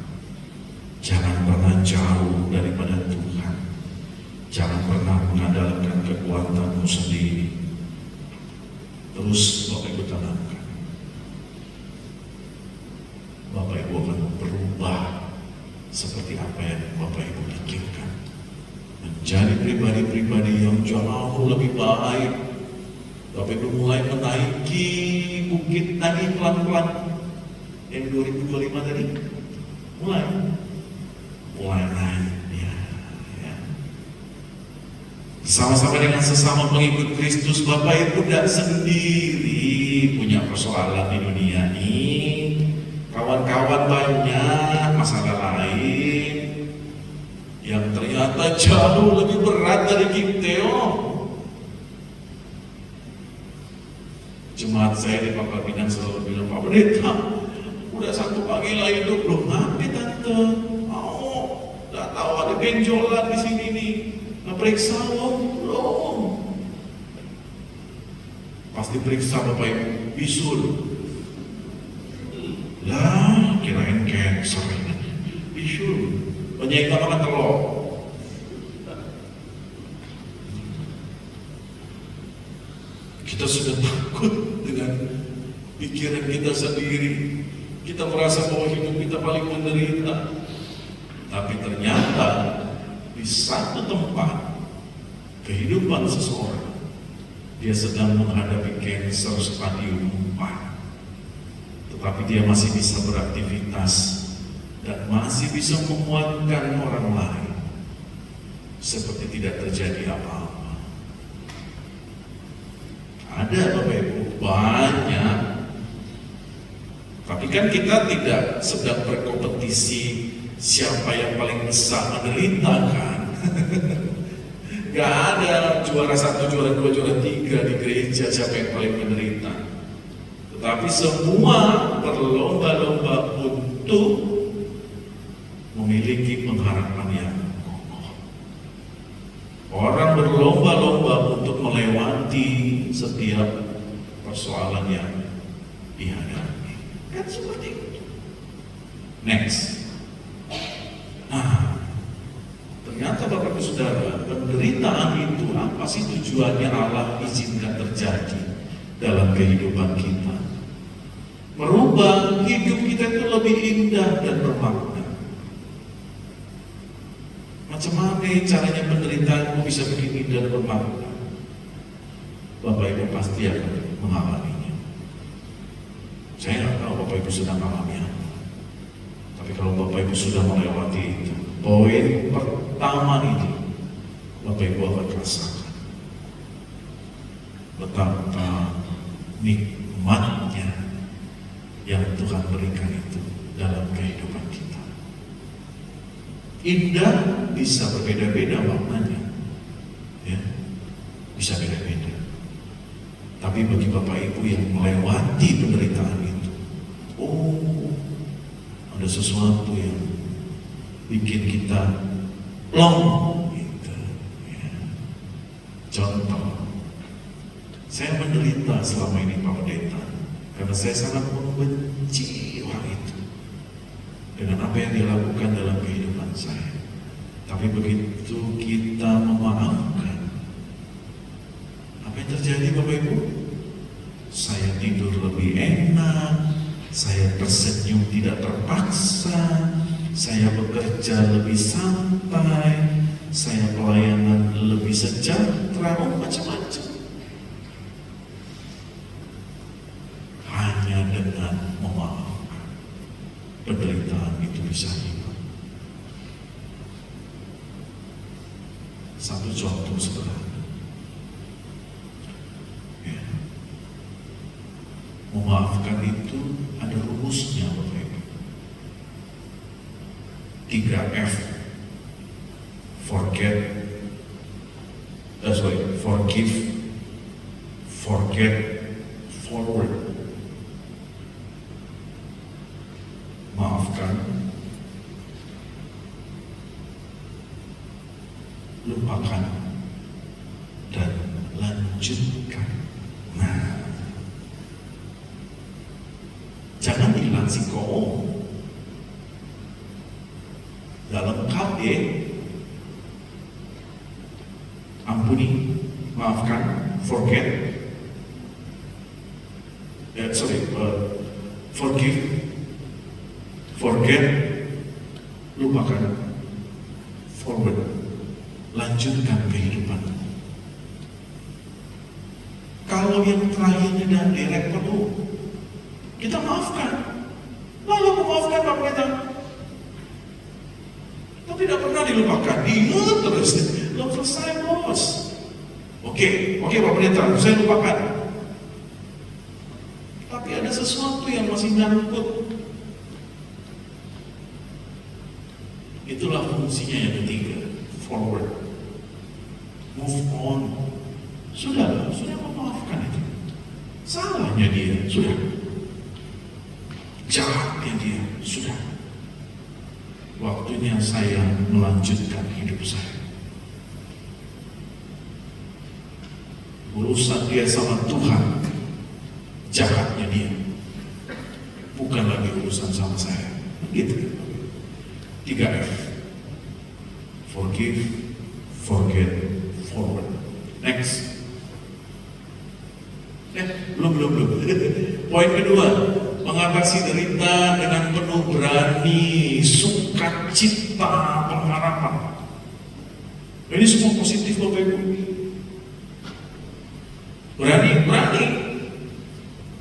jangan pernah jauh daripada Tuhan, jangan pernah mengandalkan kekuatanmu sendiri. Terus Bapak Ibu tanamkan, Bapak Ibu akan berubah seperti apa yang Bapak Ibu pikirkan, menjadi pribadi-pribadi yang jauh lebih baik. Bapak Ibu mulai menaiki bukit tadi pelan-pelan yang 2025 tadi, mulai naik ya. Sama-sama dengan sesama pengikut Kristus, Bapak Ibu tidak sendiri punya persoalan di dunia ini. Kawan-kawan banyak masalah lain yang ternyata jauh lebih berat dari kita. Jemaat saya di Pangkal Pinang selalu bilang, Pak Pendeta, udah 1 panggilan hidup belum ngapain tante? Nggak tahu ada benjolan di sini nih, nggak periksa belum. Pas diperiksa Bapak Ibu, bisul. Lah, kirain cancer. Bisul. Penyakit makan telur. Kita sudah takut dengan pikiran kita sendiri. Kita merasa bahwa hidup kita paling menderita. Tapi ternyata di satu tempat kehidupan seseorang, dia sedang menghadapi kanker stadium 4. Tetapi dia masih bisa beraktivitas dan masih bisa menguatkan orang lain seperti tidak terjadi apa-apa. Ada Bapak Ibu, banyak. Tapi kan kita tidak sedang berkompetisi siapa yang paling besar menderita kan. Gak ada juara 1, juara 2, juara 3 di gereja siapa yang paling menderita. Tetapi semua berlomba-lomba untuk memiliki pengharapan yang kokoh. Orang berlomba-lomba untuk melewati setiap persoalan yang dihadapi. Kan seperti itu. Next. Nah, ternyata Bapak Ibu Saudara, penderitaan itu apa sih tujuannya Allah izinkan terjadi dalam kehidupan kita? Merubah hidup kita itu lebih indah dan bermakna. Macam mana caranya penderitaanmu bisa bikin indah dan bermakna? Bapak Ibu pasti akan mengalaminya. Saya nggak tahu Bapak Ibu sudah mengalami apa. Tapi kalau Bapak Ibu sudah melewati itu, poin pertama ini Bapak Ibu akan rasakan betapa nikmatnya yang Tuhan berikan itu dalam kehidupan kita. Indah bisa berbeda-beda maknanya, ya, bisa beda-beda. Tapi bagi Bapak Ibu yang melewati penderitaan itu, oh, ada sesuatu yang bikin kita long gitu. Ya. Contoh, saya menderita selama ini Pak Pendeta karena saya sangat membenci orang itu dengan apa yang dia lakukan dalam kehidupan saya. Tapi begitu kita memaafkan, apa yang terjadi Bapak Ibu? Saya tidur lebih enak, saya tersenyum tidak terpaksa, saya bekerja lebih santai, saya pelayanan lebih sejahtera, macam-macam. Hanya dengan memaafkan, penderitaan itu bisa hilang. Satu contoh sederhana, ya. Memaafkan itu ada rumusnya Bapak Ibu. 3F. Forgive, forget, forward. Maafkan, lupakan, dan lanjutkan. Nah, jangan hilang si koom. Dalam KD, ampuni, maafkan, forget, forgive, forget, lupakan, forward, lanjutkan kehidupan. Kalau yang terakhir tidak direct perlu, kita maafkan. Lalu memaafkan Pak Pendeta, tapi tidak pernah dilupakan, diingat terus. Belum selesai bos. Oke Pak Pendeta, saya lupakan. Tapi ada sesuatu yang masih nyangkut. Itulah fungsinya yang ketiga, forward, move on. Sudah memaafkan itu. Salahnya dia, sudah. Jahatnya dia, sudah. Waktunya saya melanjutkan hidup saya. Urusan dia sama Tuhan, jahatnya dia, bukan lagi urusan sama saya. Gitu. 3F. Forgive, forget, forward. Next. Belum. Poin kedua, mengatasi derita dengan penuh berani, sukacita, pengharapan. Ini semua positif Bapak Ibu. Berani.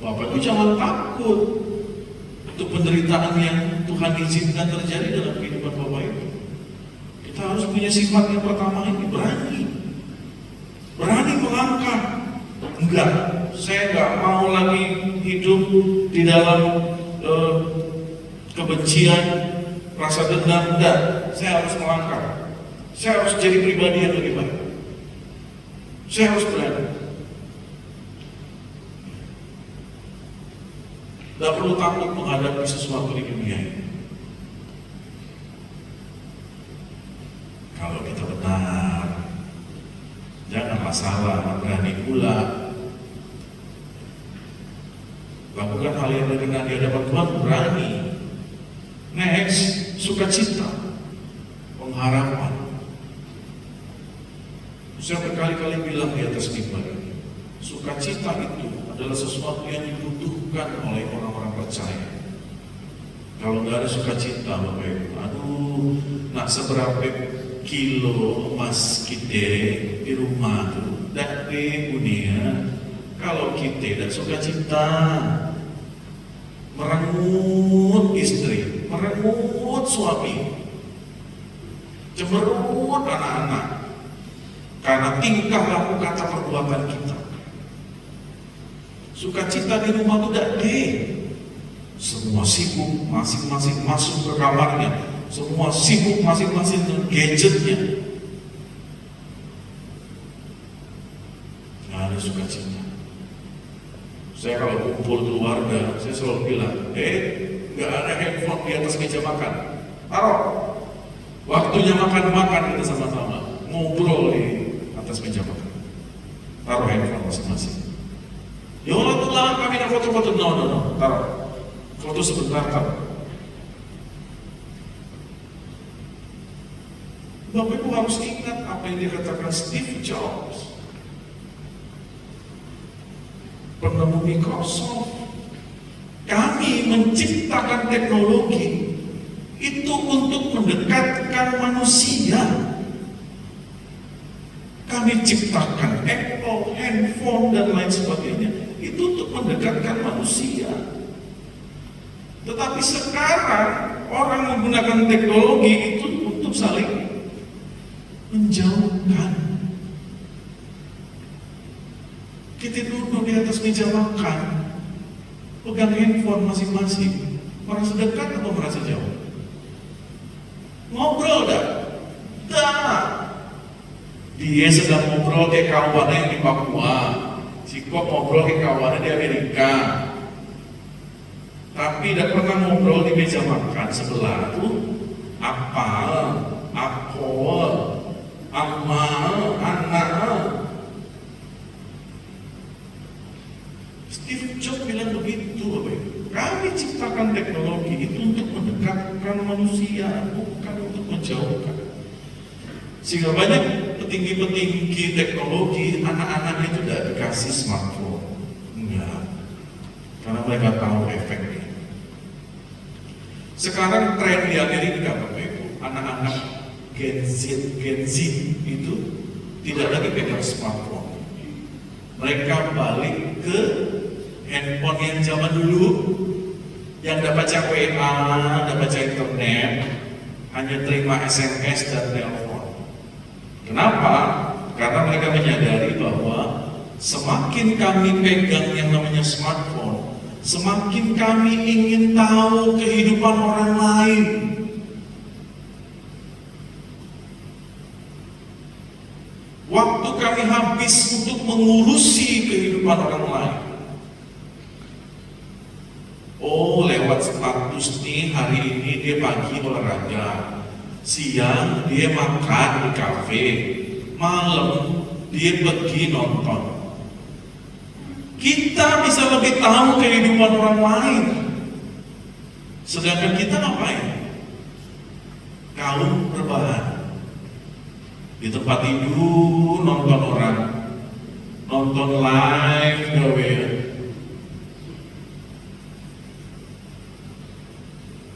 Bapak Ibu jangan takut untuk penderitaan yang Tuhan izinkan terjadi dalam kehidupan Bapak Ibu. Kita harus punya sifat yang pertama ini, berani melangkah. Enggak, saya enggak mau lagi hidup di dalam kebencian, rasa dendam. Enggak, saya harus melangkah. Saya harus jadi pribadi yang lebih baik. Saya harus berani. Tidak perlu takut menghadapi sesuatu di dunia ini. Kalau kita benar, janganlah salah, berani pula. Lakukan hal yang dengan di hadapan Tuhan, berani. Next, sukacita, pengharapan. Saya berkali-kali bilang di atas mimbar ini, sukacita itu adalah sesuatu yang dibutuhkan oleh orang-orang percaya. Kalau nggak ada sukacita, Bapak Ibu, nak seberapa kilo emas kita di rumah tuh, dari dunia. Kalau kita dan sukacita, merenggut istri, merenggut suami, cemberut anak-anak, karena tingkah laku kata perbuatan kita. Sukacita di rumah itu tidak deh. Semua sibuk, masing-masing masuk ke kamarnya. Semua sibuk, masing-masing dengan gadgetnya. Nggak ada sukacita. Saya kalau kumpul keluarga, saya selalu bilang, nggak ada handphone di atas meja makan. Taruh. Waktunya makan-makan kita sama-sama, ngobrol di atas meja makan. Taruh handphone masing-masing. Ya Allah Tuhan, kami nak foto-foto. No, taruh. Foto sebentar, taruh. Bapak Ibu harus ingat apa yang dikatakan Steve Jobs, penemu Microsoft. Kami menciptakan teknologi itu untuk mendekatkan manusia. Kami ciptakan Apple, handphone, dan lain sebagainya. Itu untuk mendekatkan manusia. Tetapi sekarang orang menggunakan teknologi itu untuk saling menjauhkan. Kita duduk di atas meja makan, pegang handphone masing-masing. Merasa dekat atau merasa jauh? Ngobrol dah? Dah. Dia sedang ngobrol ke kawannya yang di Papua, si Kok ngobrol ke kawannya di Amerika. Tapi tidak pernah ngobrol di meja makan sebelah tuh apel, apel, amal, anak. Steve Jobs bilang begitu, Bapak Ibu. Kami ciptakan teknologi itu untuk mendekatkan manusia, bukan untuk menjauhkan. Sehingga banyak petinggi-petinggi teknologi, anak-anaknya itu tidak dikasih smartphone. Enggak. Karena mereka tahu efeknya. Sekarang tren di Amerika, Bapak Ibu, anak-anak Gen Z itu tidak lagi pegang smartphone. Mereka balik ke handphone yang zaman dulu, yang dapat baca WA, dapat baca internet, hanya terima SMS dan telepon. Kenapa? Karena mereka menyadari bahwa semakin kami pegang yang namanya smartphone, semakin kami ingin tahu kehidupan orang lain. Waktu kami habis untuk mengurusi kehidupan orang lain. Oh, lewat status nih, hari ini dia pagi olahraga, siang dia makan di kafe, malam dia pergi nonton. Kita bisa lebih tahu kehidupan orang lain. Sedangkan kita ngapain? Kaum rebahan. Di tempat tidur nonton orang, nonton live gawe.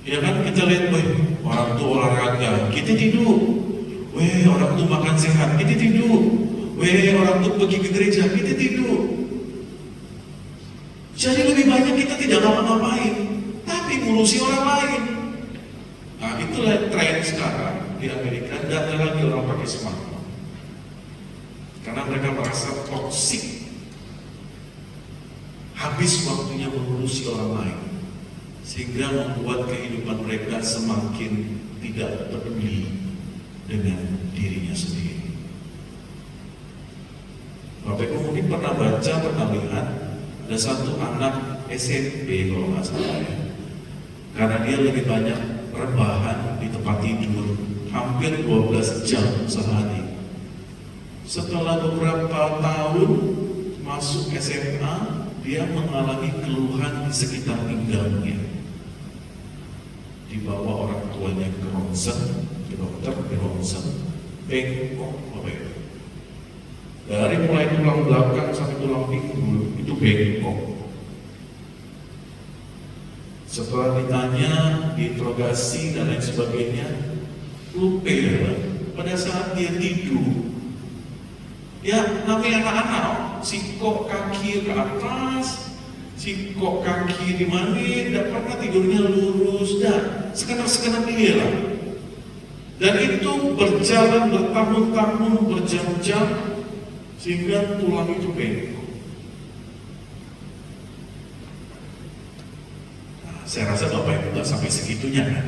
Ya kan kita lihat, orang tuh olahraga, kita tidur. Orang tuh makan sehat, kita tidur. Orang tuh pergi ke gereja, kita tidur. Jadi lebih banyak kita tidak ngapa-ngapain, tapi ngurusi orang lain. Nah, itulah tren sekarang di Amerika. Tidak ada lagi orang pakai smartphone karena mereka merasa toksik, habis waktunya mengurusi orang lain, sehingga membuat kehidupan mereka semakin tidak peduli dengan dirinya sendiri. Bapak Ibu mungkin pernah baca, pernah lihat ada satu anak SMP kalau nggak salah ya, karena dia lebih banyak rebahan di tempat tidur, hampir 12 jam sehari. Setelah beberapa tahun masuk SMA, dia mengalami keluhan di sekitar pinggangnya. Dibawa orang tuanya ke ronsen, ke dokter, ke ronsen, bengkok, dari mulai tulang belakang sampai tulang pinggul itu bengkok. Setelah ditanya, diinterogasi dan lain sebagainya, lupa pada saat dia tidur, ya namanya anak-anak, sikok kaki ke atas, sikok kaki di mana, tidak pernah tidurnya lurus, dan sekedar dia lah. Dan itu berjalan bertahun-tahun, berjam-jam, sehingga tulang itu bengkok. Nah, saya rasa Bapak Ibu tidak sampai segitunya kan.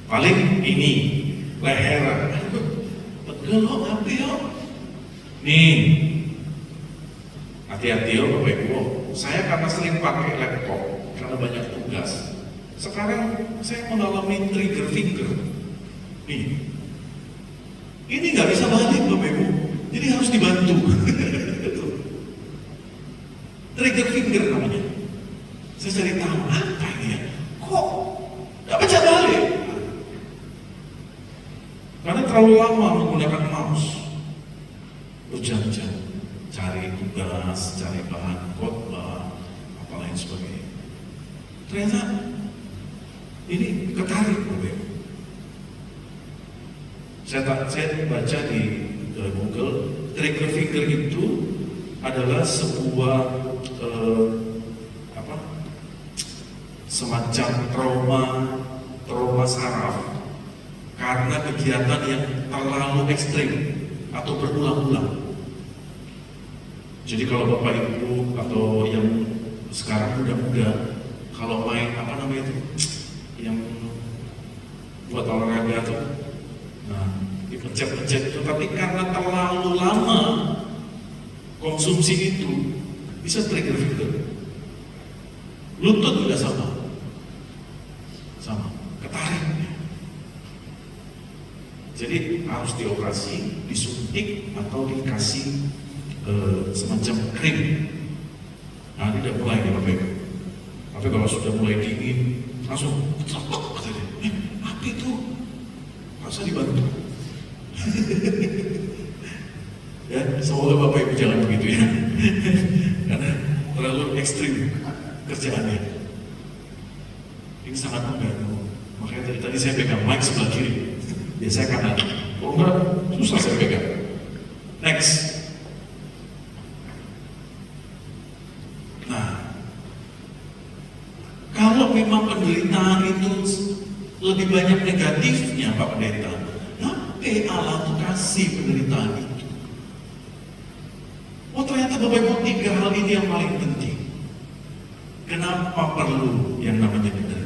Paling ini leher, pegel apa ya? Nih, hati-hati ya Bapak Ibu. Saya karena sering pakai laptop, karena banyak tugas. Sekarang saya mengalami trigger finger. Nih, Ini nggak bisa balik Bapak Ibu, jadi harus dibantu. Trigger finger namanya. Saya cari tahu apa ini ya, kok nggak bisa balik? Karena terlalu lama menggunakan mouse, berjam-jam cari tugas, cari bahan khotbah, apa lain sebagainya. Ternyata ini ketarik Bapak Ibu. Saya baca di Google, trigger finger itu adalah sebuah semacam trauma saraf karena kegiatan yang terlalu ekstrim atau berulang-ulang. Jadi kalau Bapak Ibu atau yang sekarang muda-muda, kalau main apa namanya itu, yang buat olahraga tuh, nah dipencet-pencet itu, tapi karena terlalu lama konsumsi itu bisa trigger finger. Lutut juga sama ketariknya. Jadi harus dioperasi, disuntik atau dikasih semacam krim. Nah ini udah mulai nih Bapak Ibu. Tapi kalau sudah mulai dingin, langsung katanya, apa itu? Masa dibantu? Ya, semoga Bapak Ibu jangan begitu ya. Karena terlalu ekstrim kerjaannya. Ini sangat mengganggu. Makanya tadi saya pegang mic sebelah kiri, biasanya kanan. Kalau enggak, susah saya pegang. Next. Nah, kalau memang penderitaan itu lebih banyak negatifnya Pak Pendeta, kenapa Allah tuh kasih penderitaan itu? Oh ternyata Bapak Ibu, 3 hal ini yang paling penting. Kenapa perlu yang namanya penderitaan?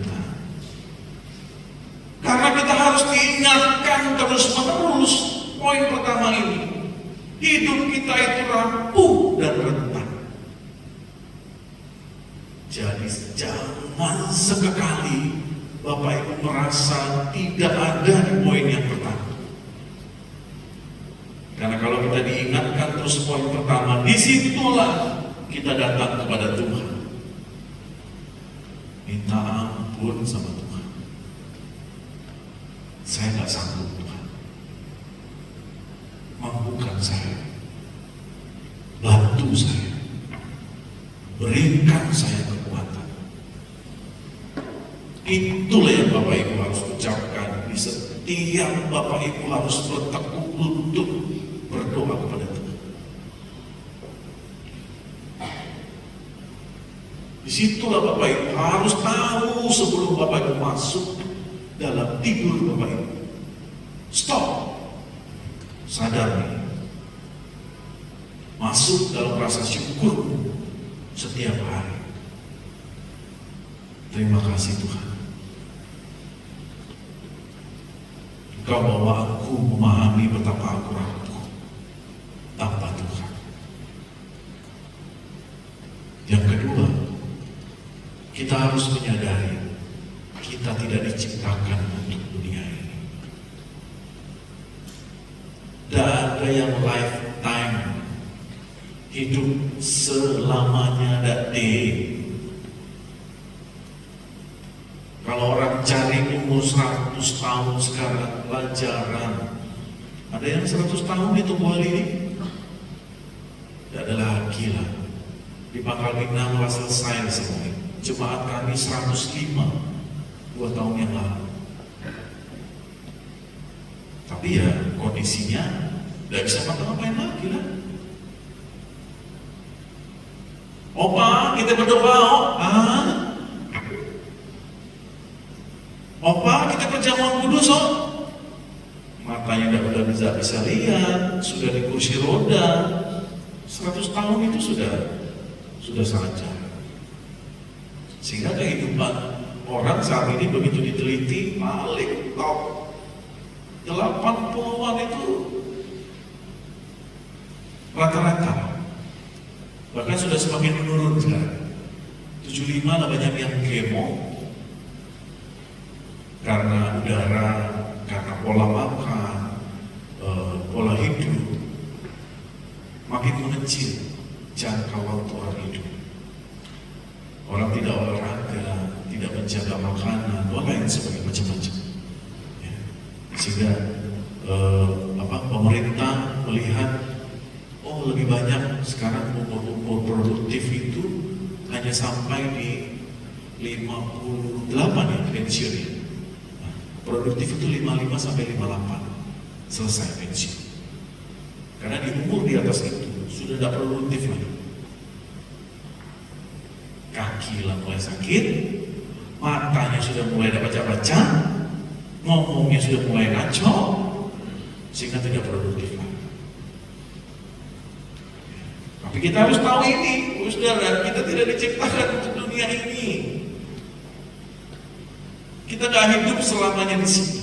Karena kita harus diingatkan terus-menerus. Poin pertama ini, hidup kita itu rapuh dan rentan. Jadi jangan sekali Bapak Ibu merasa tidak ada di poin yang pertama. Karena kalau kita diingatkan terus poin pertama, disitulah kita datang kepada Tuhan. Minta ampun sama Tuhan. Saya nggak sanggup Tuhan. Mampukan saya. Bantu saya. Berikan saya kekuatan. Itulah yang Bapak Ibu harus ucapkan di setiap Bapak Ibu harus bertekuk lutut berdoa kepada Tuhan. Disitulah Bapak Ibu harus tahu sebelum Bapak Ibu masuk dalam tidur Bapak Ibu. Stop. Sadar nih. Masuk dalam rasa syukur setiap hari. Terima kasih Tuhan. Engkau bawa aku memahami betapa aku rapuh tanpa Tuhan. Yang kedua, kita harus menyadari kita tidak diciptakan untuk dunia ini. Tidak ada yang lifetime, hidup selamanya, dek. Kalau orang cari umur 100 tahun sekarang pelajaran. Ada yang 100 tahun di tubuh hari ini? Tidak ada lagi lah. Di Pangkal Pinang telah selesai semua. Jemaat kami 105 2 tahun yang lalu. Tapi ya kondisinya tidak bisa ngapa-ngapain lagi lah. Opa, kita berdoa, Opa, kita perjamuan kudus, matanya udah bisa lihat, sudah di kursi roda, 100 tahun itu sudah sangat jarang. Sehingga kehidupan orang saat ini begitu diteliti paling top 80-an itu rata-rata, bahkan sudah semakin menurun sekarang. 75 lah banyak yang kemo karena udara, karena pola makan, pola hidup, makin mengecil jangka waktu orang hidup. Orang tidak olahraga, tidak menjaga makanan, dan lain sebagainya, macam-macam. Ya. Sehingga pemerintah melihat, oh lebih banyak sekarang umur produktif itu hanya sampai di 58 ya pensiun ya. Nah, produktif itu 55 sampai 58 selesai pensiun. Karena di umur di atas itu sudah tidak produktif lagi. Kaki lah mulai sakit, matanya sudah mulai tidak baca-baca, ngomongnya sudah mulai ngaco, sehingga tidak produktif lagi. Tapi kita harus tahu ini, saudara, kita tidak diciptakan untuk dunia ini. Kita gak hidup selamanya di sini.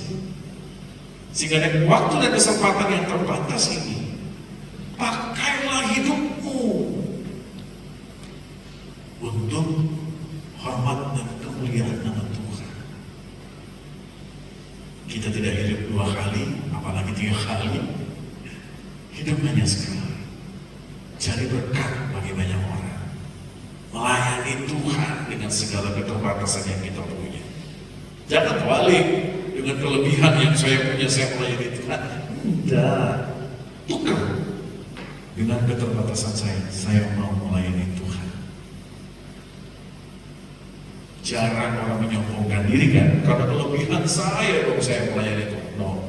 Sehingga dengan waktu dan kesempatan yang terbatas ini, pakailah hidupmu untuk hormat dan kemuliaan nama Tuhan. Kita tidak hidup 2 kali, apalagi 3 kali. Hidup hanya sekali. Cari berkat bagi banyak orang. Melayani Tuhan dengan segala keterbatasan yang kita punya. Jangan balik dengan kelebihan yang saya punya, saya melayani Tuhan. Tidak. Tukar. Dengan keterbatasan saya mau melayani Tuhan. Jarang orang menyombongkan diri kan, karena kelebihan saya dong saya melayani Tuhan. No.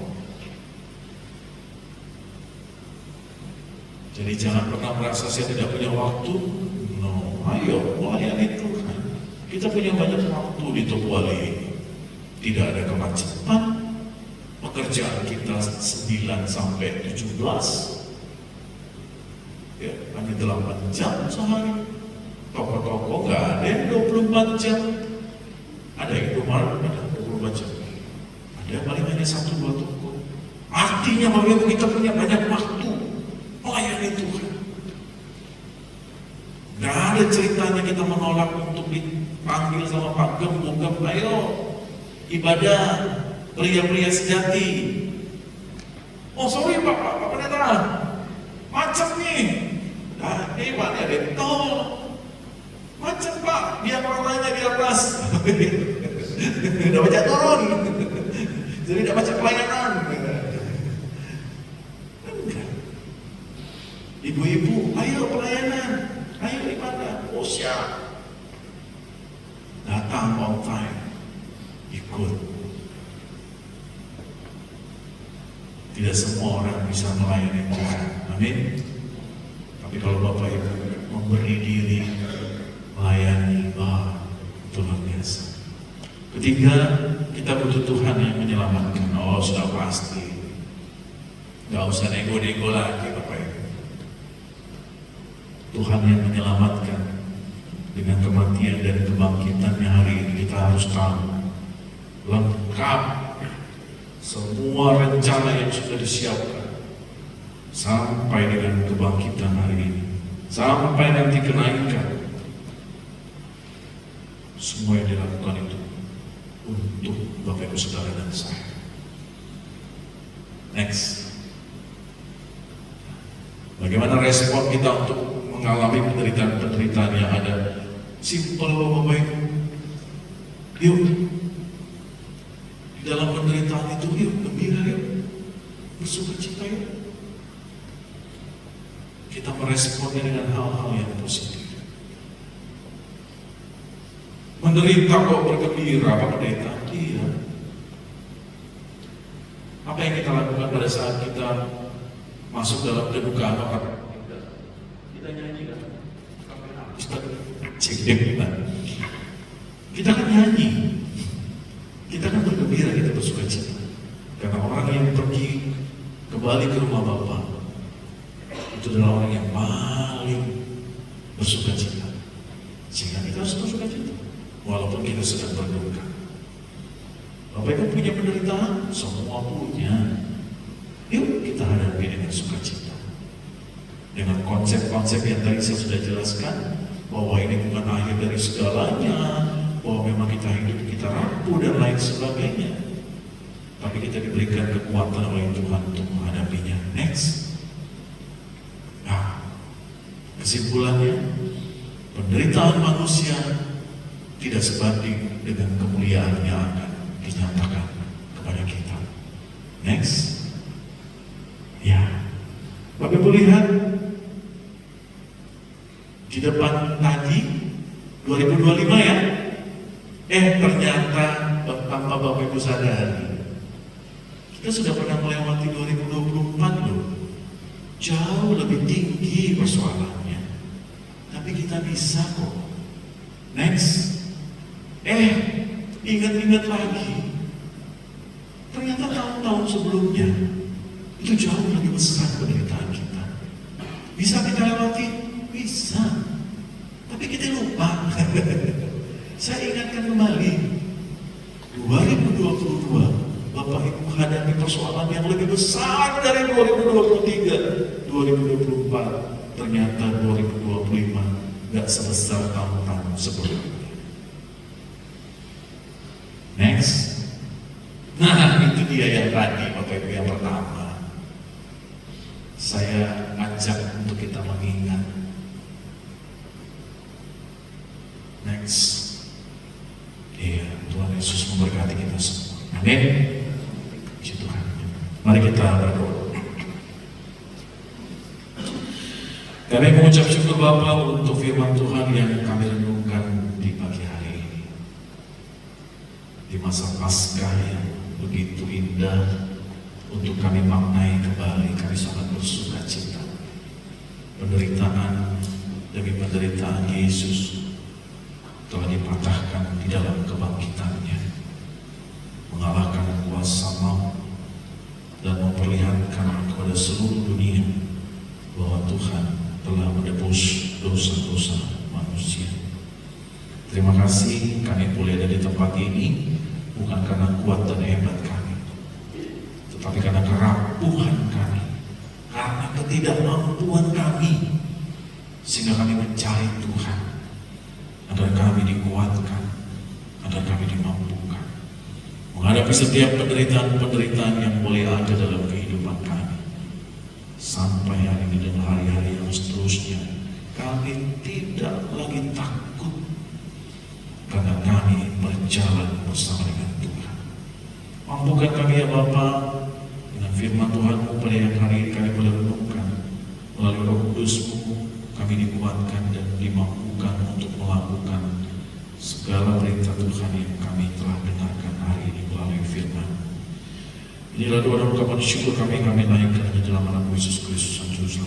Jadi jangan pernah merasa saya tidak punya waktu. No, ayo melayani Tuhan. Kita punya banyak waktu di Tobuali ini. Tidak ada kemacetan. Pekerjaan kita 9 sampai 17. Ya, hanya 8 jam sehari. Toko-toko nggak ada yang 24 jam. Ada yang 24 jam. Ada paling hanya 1-2 toko. Artinya bahwa kita punya banyak waktu melayani Tuhan. Gak ada ceritanya kita menolak untuk dipanggil sama Pak Gem, ayo ibadah pria-pria sejati. Oh sorry Pak Pendeta, macam nih. Nah ini Pak ini ada yang tahu. Macam Pak, biar orang lainnya di atas. Udah baca turun. Jadi tidak baca pelayanan. Ibu-ibu, ayo pelayanan, ayo ibadah, oh siap. Datang on time, ikut. Tidak semua orang bisa melayani Tuhan, amin. Tapi kalau Bapak Ibu memberi diri melayani, itu luar biasa. Ketiga, kita butuh Tuhan yang menyelamatkan. Oh sudah pasti, gak usah nego-nego lagi Bapak Ibu. Tuhan yang menyelamatkan. Dengan kematian dan kebangkitannya hari ini kita harus tahu lengkap semua rencana yang sudah disiapkan sampai dengan kebangkitan hari ini, sampai nanti kenaikan. Semua yang dilakukan itu untuk Bapak Ibu Saudara dan saya. Next, bagaimana respon kita untuk mengalami penderitaan-penderitaan yang ada? Simpel Bapak Ibu. Yuk, di dalam penderitaan itu yuk gembira, yuk bersukacita, yuk. Kita meresponnya dengan hal-hal yang positif. Menderita kok bergembira, Pak Pendeta? Iya. Apa yang kita lakukan pada saat kita masuk dalam kedukaan orang? Kita nyanyi kan? Kita kan nyanyi, kita kan bergembira, kita bersuka cita. Karena orang yang pergi kembali ke rumah Bapa itu adalah orang yang paling bersuka cita. Sehingga kita harus bersuka cita, walaupun kita sedang berduka. Bapak Ibu punya penderitaan, semua punya. Yuk kita hadapi dengan sukacita. Dengan konsep-konsep yang tadi saya sudah jelaskan, bahwa ini bukan akhir dari segalanya, bahwa memang kita hidup, kita rapuh dan lain sebagainya. Tapi tapi kita diberikan kekuatan oleh Tuhan untuk menghadapinya. Next. Nah, kesimpulannya, penderitaan manusia tidak sebanding dengan kemuliaan yang akan dinyatakan kepada kita. Next. Ya, Bapak Ibu lihat di depan tadi 2025 ya. Ternyata tanpa Bapak Ibu sadari, kita sudah pernah melewati 2024 loh. Jauh lebih tinggi persoalannya, tapi kita bisa kok. Next. Ingat-ingat lagi, ternyata tahun-tahun sebelumnya itu jauh lebih besar penderitaan kita. Bisa kita lewati? Bisa. Tapi kita lupa. Saya ingatkan kembali, 2022 Bapak Ibu menghadapi persoalan yang lebih besar dari 2023, 2024. Ternyata 2025 gak sebesar tahun-tahun sebelumnya. Next. Nah, itu dia yang tadi Bapak Ibu, yang pertama saya ajak untuk kita mengingat. Next. Iya, Tuhan Yesus memberkati kita semua. Amin. Puji Tuhan. Mari kita berdoa. Kami mengucap syukur Bapa untuk firman Tuhan yang kami renungkan di pagi hari ini. Di masa Paskah yang begitu indah untuk kami maknai kembali, kami sangat bersuka cita. Penderitaan demi penderitaan Yesus telah dipatahkan di dalam kebangkitannya, mengalahkan kuasa maut dan memperlihatkan kepada seluruh dunia bahwa Tuhan telah menebus dosa-dosa manusia. Terima kasih kami boleh ada di tempat ini, bukan karena kuat dan hebat kami, tetapi karena kerapuhan kami, karena ketidakmampuan kami, sehingga kami mencari Tuhan, agar kami dikuatkan, agar kami dimampukan menghadapi setiap penderitaan-penderitaan yang boleh ada dalam kehidupan kami. Sampai hari ini dan hari-hari yang seterusnya, kami tidak lagi takut, karena kami berjalan bersama dengan Tuhan. Mampukan kami ya Bapa, dengan firman Tuhan-Mu pada yang hari ini kami boleh renungkan, melalui Roh Kudus-Mu kami dikuatkan dan dimampukan untuk melakukan segala perintah Tuhan yang kami telah dengarkan hari ini melalui firman. Inilah doa dan ungkapan syukur kami naikkan di dalam nama Yesus Kristus, Juru